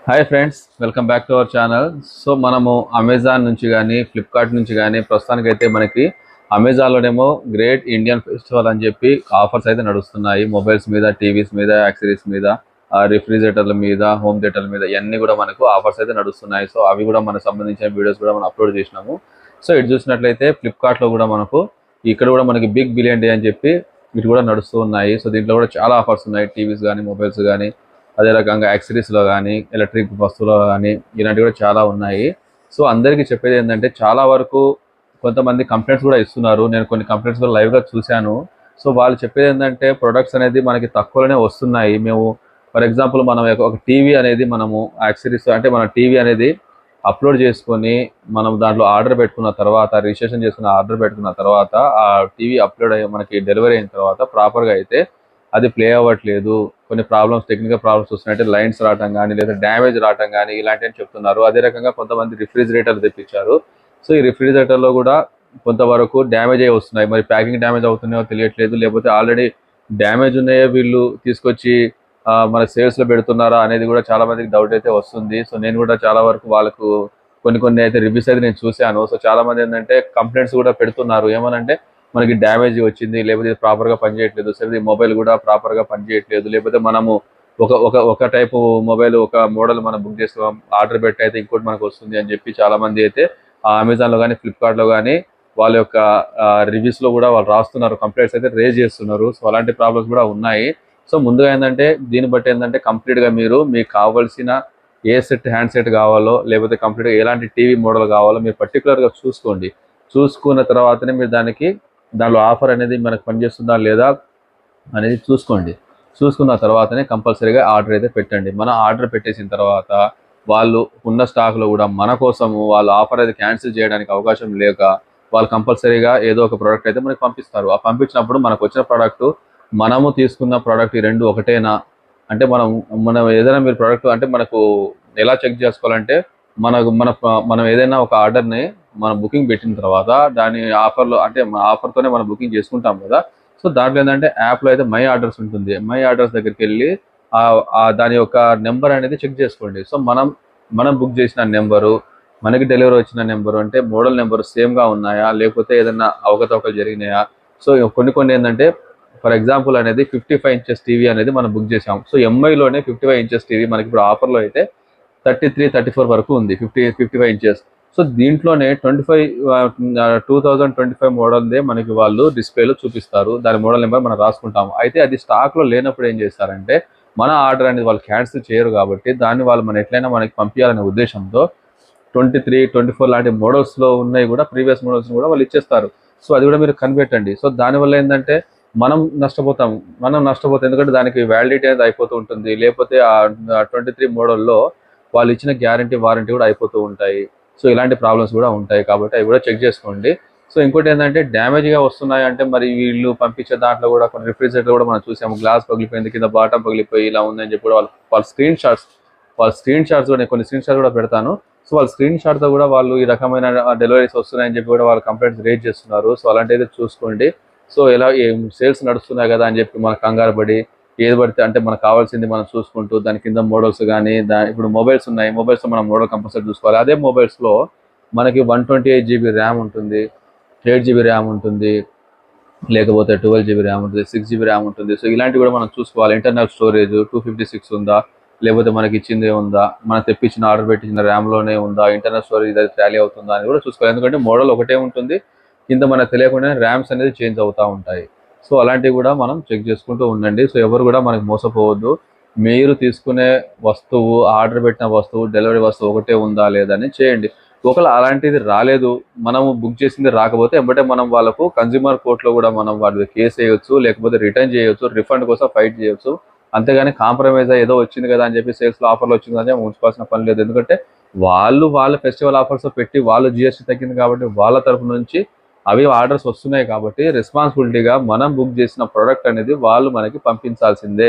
Hi friends, welcome back to our channel. So మనము Amazon నుంచి కానీ ఫ్లిప్కార్ట్ నుంచి కానీ ప్రస్తుతానికైతే మనకి అమెజాన్లోనేమో గ్రేట్ ఇండియన్ ఫెస్టివల్ అని చెప్పి ఆఫర్స్ అయితే నడుస్తున్నాయి. మొబైల్స్ మీద, టీవీస్ మీద, యాక్సరీస్ మీద, రిఫ్రిజిరేటర్ల మీద, హోమ్ థియేటర్ల మీద ఇవన్నీ కూడా మనకు ఆఫర్స్ అయితే నడుస్తున్నాయి. సో అవి కూడా మనకు సంబంధించిన వీడియోస్ కూడా మనం అప్లోడ్ చేసినాము. సో ఇటు చూసినట్లయితే ఫ్లిప్కార్ట్లో కూడా మనకు ఇక్కడ కూడా మనకి బిగ్ బిలియన్ డే అని చెప్పి ఇటు కూడా నడుస్తూ ఉన్నాయి. సో దీంట్లో కూడా చాలా ఆఫర్స్ ఉన్నాయి. టీవీస్ కానీ, మొబైల్స్ కానీ, అదే రకంగా యాక్సరీస్లో కానీ, ఎలక్ట్రిక్ వస్తువులో కానీ ఇలాంటివి కూడా చాలా ఉన్నాయి. సో అందరికీ చెప్పేది ఏంటంటే చాలా వరకు కొంతమంది కంప్లైంట్స్ కూడా ఇస్తున్నారు. నేను కొన్ని కంప్లైంట్స్ కూడా లైవ్గా చూశాను. సో వాళ్ళు చెప్పేది ఏంటంటే ప్రొడక్ట్స్ అనేది మనకి తక్కువలోనే వస్తున్నాయి. మేము ఫర్ ఎగ్జాంపుల్ మనం ఒక టీవీ అనేది మనము యాక్సరీస్ అంటే మన టీవీ అనేది అప్లోడ్ చేసుకొని మనం దాంట్లో ఆర్డర్ పెట్టుకున్న తర్వాత, రిజిస్ట్రేషన్ చేసుకున్న ఆర్డర్ పెట్టుకున్న తర్వాత, ఆ టీవీ అప్లోడ్ అయ్యి మనకి డెలివరీ అయిన తర్వాత ప్రాపర్గా అయితే అది ప్లే అవ్వట్లేదు. కొన్ని ప్రాబ్లమ్స్, టెక్నికల్ ప్రాబ్లమ్స్ వస్తున్నాయంటే లైన్స్ రావటం కానీ, లేదా డ్యామేజ్ రావటం కానీ ఇలాంటివి చెప్తున్నారు. అదే రకంగా కొంతమంది రిఫ్రిజిరేటర్ తెప్పించారు. సో ఈ రిఫ్రిజిరేటర్లో కూడా కొంతవరకు డ్యామేజ్ అయ్యి వస్తున్నాయి. మరి ప్యాకింగ్ డ్యామేజ్ అవుతున్నాయో తెలియట్లేదు, లేకపోతే ఆల్రెడీ డ్యామేజ్ ఉన్నాయో వీళ్ళు తీసుకొచ్చి మన సేల్స్లో పెడుతున్నారా అనేది కూడా చాలా మందికి డౌట్ అయితే వస్తుంది. సో నేను కూడా చాలా వరకు వాళ్ళకు కొన్ని అయితే రివ్యూస్ అయితే నేను చూశాను. సో చాలా మంది ఏంటంటే కంప్లైంట్స్ కూడా పెడుతున్నారు. ఏమనంటే మనకి డ్యామేజ్ వచ్చింది, లేకపోతే ఇది ప్రాపర్గా పనిచేయట్లేదు, సరే మొబైల్ కూడా ప్రాపర్గా పనిచేయట్లేదు, లేకపోతే మనము ఒక ఒక ఒక టైపు మొబైల్, ఒక మోడల్ మనం బుక్ చేస్తాం, ఆర్డర్ పెట్టి అయితే ఇంకోటి మనకు వస్తుంది అని చెప్పి చాలా మంది అయితే అమెజాన్లో కానీ, ఫ్లిప్కార్ట్లో కానీ వాళ్ళ యొక్క రివ్యూస్లో కూడా వాళ్ళు రాస్తున్నారు, కంప్లైంట్స్ అయితే రేజ్ చేస్తున్నారు. సో అలాంటి ప్రాబ్లమ్స్ కూడా ఉన్నాయి. సో ముందుగా ఏంటంటే దీన్ని బట్టి ఏంటంటే కంప్లీట్గా మీకు కావాల్సిన ఏ సెట్, హ్యాండ్ సెట్ కావాలో, లేకపోతే కంప్లీట్గా ఎలాంటి టీవీ మోడల్ కావాలో మీరు పర్టికులర్గా చూసుకోండి. చూసుకున్న తర్వాతనే మీరు దానిలో ఆఫర్ అనేది మనకు పనిచేస్తుందా లేదా అనేది చూసుకోండి. చూసుకున్న తర్వాతనే కంపల్సరీగా ఆర్డర్ అయితే పెట్టండి. మనం ఆర్డర్ పెట్టేసిన తర్వాత వాళ్ళు ఉన్న స్టాక్లో కూడా మన కోసము వాళ్ళు ఆఫర్ అయితే క్యాన్సిల్ చేయడానికి అవకాశం లేక వాళ్ళు కంపల్సరీగా ఏదో ఒక ప్రోడక్ట్ అయితే మనకి పంపిస్తారు. ఆ పంపించినప్పుడు మనకు వచ్చిన ప్రోడక్ట్, మనము తీసుకున్న ప్రోడక్ట్ ఈ రెండు ఒకటేనా అంటే మనం ఏదైనా మీరు ప్రోడక్ట్ అంటే మనకు ఎలా చెక్ చేసుకోవాలంటే మనం ఏదైనా ఒక ఆర్డర్ని మనం బుకింగ్ పెట్టిన తర్వాత దాని ఆఫర్లో అంటే ఆఫర్తోనే మనం బుకింగ్ చేసుకుంటాం కదా. సో దాంట్లో ఏంటంటే యాప్లో అయితే మై ఆర్డర్స్ ఉంటుంది. మై ఆర్డర్స్ దగ్గరికి వెళ్ళి దాని యొక్క నెంబర్ అనేది చెక్ చేసుకోండి. సో మనం బుక్ చేసిన నెంబరు, మనకి డెలివరీ వచ్చిన నెంబరు అంటే మోడల్ నెంబరు సేమ్గా ఉన్నాయా, లేకపోతే ఏదైనా అవకతవకలు జరిగినాయా. సో కొన్ని ఏంటంటే ఫర్ ఎగ్జాంపుల్ అనేది 55 ఇంచెస్ టీవీ అనేది మనం బుక్ చేసాం. సో ఎంఐలోనే 55 ఇంచెస్ టీవీ మనకి ఇప్పుడు ఆఫర్లో అయితే 33, 34 వరకు ఉంది. 55 ఇంచెస్. సో దీంట్లోనే 2025 మోడల్దే మనకి వాళ్ళు డిస్ప్లేలో చూపిస్తారు. దాని మోడల్ నెంబర్ మనం రాసుకుంటాము. అయితే అది స్టాక్లో లేనప్పుడు ఏం చేస్తారంటే మన ఆర్డర్ అనేది వాళ్ళు క్యాన్సిల్ చేయరు కాబట్టి దాన్ని వాళ్ళు ఎట్లయినా మనకి పంపించాలనే ఉద్దేశంతో 23, 24 లాంటి మోడల్స్లో ఉన్నాయి కూడా, ప్రీవియస్ మోడల్స్ కూడా వాళ్ళు ఇచ్చేస్తారు. సో అది కూడా మీరు కనిపెట్టండి. సో దానివల్ల ఏంటంటే మనం నష్టపోతాం. ఎందుకంటే దానికి వ్యాలిడిటీ అనేది అయిపోతూ ఉంటుంది. లేకపోతే ఆ 23 మోడల్లో వాళ్ళు ఇచ్చిన గ్యారంటీ, వారంటీ కూడా అయిపోతూ ఉంటాయి. సో ఇలాంటి ప్రాబ్లమ్స్ కూడా ఉంటాయి కాబట్టి అవి కూడా చెక్ చేసుకోండి. సో ఇంకోటి ఏంటంటే డ్యామేజ్గా వస్తున్నాయి అంటే మరి వీళ్ళు పంపించే దాంట్లో కూడా కొన్ని రిఫ్రిజిరేటర్ కూడా మనం చూసాము, గ్లాస్ పగిలిపోయింది, కింద బాటం పగిలిపోయి ఇలా ఉందని చెప్పి కూడా వాళ్ళ స్క్రీన్ షాట్స్ కూడా, నేను కొన్ని స్క్రీన్ షాట్స్ కూడా పెడతాను. సో వాళ్ళ స్క్రీన్ షాట్తో కూడా వాళ్ళు ఈ రకమైన డెలివరీస్ వస్తున్నాయని చెప్పి కూడా వాళ్ళు కంప్లైంట్స్ రేజ్ చేస్తున్నారు. సో అలాంటిది చూసుకోండి. సో ఎలా సేల్స్ నడుస్తున్నాయి కదా అని చెప్పి మనకు కంగారు పడి ఏది పడితే అంటే మనకు కావాల్సింది మనం చూసుకుంటూ దాని కింద మోడల్స్ కానీ, ఇప్పుడు మొబైల్స్ ఉన్నాయి, మొబైల్స్లో మనం మోడల్ కంపల్సరీ చూసుకోవాలి. అదే మొబైల్స్లో మనకి 128 GB ర్యామ్ ఉంటుంది, 8 GB ర్యామ్ ఉంటుంది, లేకపోతే 12 GB ర్యామ్ ఉంటుంది, 6 GB ర్యామ్ ఉంటుంది. సో ఇలాంటివి కూడా మనం చూసుకోవాలి. ఇంటర్నల్ స్టోరేజ్ 256 ఉందా, లేకపోతే మనకి ఇచ్చిందే ఉందా, మనం తెప్పించిన ఆర్డర్ పెట్టించిన ర్యామ్లోనే ఉందా, ఇంటర్నల్ స్టోరేజ్ అది టాలీ అవుతుందా అని కూడా చూసుకోవాలి. ఎందుకంటే మోడల్ ఒకటే ఉంటుంది, కింద మనకు తెలియకుండా ర్యామ్స్ అనేది చేంజ్ అవుతూ ఉంటాయి. సో అలాంటివి కూడా మనం చెక్ చేసుకుంటూ ఉండండి. సో ఎవరు కూడా మనకు మోసపోవద్దు. మీరు తీసుకునే వస్తువు, ఆర్డర్ పెట్టిన వస్తువు, డెలివరీ వస్తువు ఒకటే ఉందా లేదని చేయండి. ఒకవేళ అలాంటిది రాలేదు, మనము బుక్ చేసింది రాకపోతే వెంబటే మనం వాళ్ళకు కన్జ్యూమర్ కోర్టులో కూడా మనం వాళ్ళ కేసు వేయొచ్చు, లేకపోతే రిటర్న్ చేయొచ్చు, రిఫండ్ కోసం ఫైట్ చేయొచ్చు. అంతేగాని కాంప్రమైజ్ ఏదో వచ్చింది కదా అని చెప్పి సేల్స్లో ఆఫర్లు వచ్చింది అని ఉంచుకోవాల్సిన పని లేదు. ఎందుకంటే వాళ్ళ ఫెస్టివల్ ఆఫర్స్ పెట్టి వాళ్ళు జిఎస్టీ తగ్గింది కాబట్టి వాళ్ళ తరఫు నుంచి అవి ఆర్డర్స్ వస్తున్నాయి కాబట్టి రెస్పాన్సిబిలిటీగా మనం బుక్ చేసిన ప్రోడక్ట్ అనేది వాళ్ళు మనకి పంపించాల్సిందే.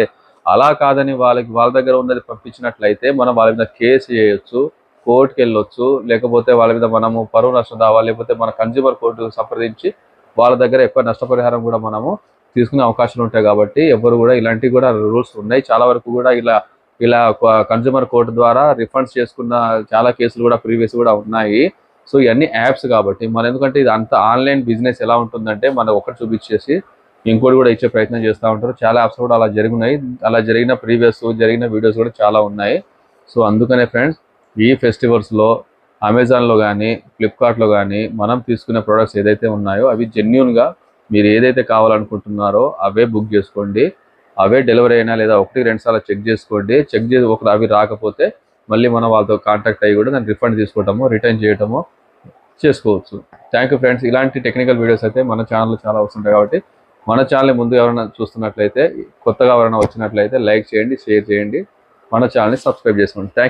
అలా కాదని వాళ్ళ దగ్గర ఉన్నది పంపించినట్లయితే మనం వాళ్ళ మీద కేసు చేయొచ్చు, కోర్టుకి వెళ్ళొచ్చు, లేకపోతే వాళ్ళ మీద మనము పరువు నష్టం దావా, లేకపోతే మన కన్జ్యూమర్ కోర్టు సంప్రదించి వాళ్ళ దగ్గర ఎక్కువ నష్టపరిహారం కూడా మనము తీసుకునే అవకాశాలు ఉంటాయి. కాబట్టి ఎవరు కూడా ఇలాంటివి కూడా రూల్స్ ఉన్నాయి. చాలా వరకు కూడా ఇలా ఇలా కన్జ్యూమర్ కోర్టు ద్వారా రిఫండ్స్ చేసుకున్న చాలా కేసులు కూడా ప్రీవియస్ కూడా ఉన్నాయి. సో ఇవన్నీ యాప్స్ కాబట్టి మనం, ఎందుకంటే ఇది అంత ఆన్లైన్ బిజినెస్ ఎలా ఉంటుందంటే మనం ఒకటి చూపించేసి ఇంకోటి కూడా ఇచ్చే ప్రయత్నం చేస్తూ ఉంటారు. చాలా యాప్స్ కూడా అలా జరిగినాయి. అలా జరిగిన జరిగిన వీడియోస్ కూడా చాలా ఉన్నాయి. సో అందుకనే ఫ్రెండ్స్, ఈ ఫెస్టివల్స్లో అమెజాన్లో కానీ ఫ్లిప్కార్ట్లో కానీ మనం తీసుకునే ప్రోడక్ట్స్ ఏదైతే ఉన్నాయో అవి జెన్యూన్గా మీరు ఏదైతే కావాలనుకుంటున్నారో అవే బుక్ చేసుకోండి. అవే డెలివరీ అయినా లేదా 1-2 సార్లు చెక్ చేసుకోండి. చెక్ చేసి ఒకరు అవి రాకపోతే మళ్ళీ మనం వాళ్ళతో కాంటాక్ట్ అయ్యి కూడా దాన్ని రిఫండ్ తీసుకోవటమో రిటర్న్ చేయటమో చేసుకోవచ్చు. Thank you friends. ఇలాంటి టెక్నికల్ వీడియోస్ అయితే మన ఛానల్లో చాలా వస్తుంటాయి కాబట్టి మన ఛానల్ని ముందు ఎవరైనా చూస్తున్నట్లయితే, కొత్తగా ఎవరైనా వచ్చినట్లయితే లైక్ చేయండి, షేర్ చేయండి, మన ఛానల్ని సబ్స్క్రైబ్ చేసుకోండి. థ్యాంక్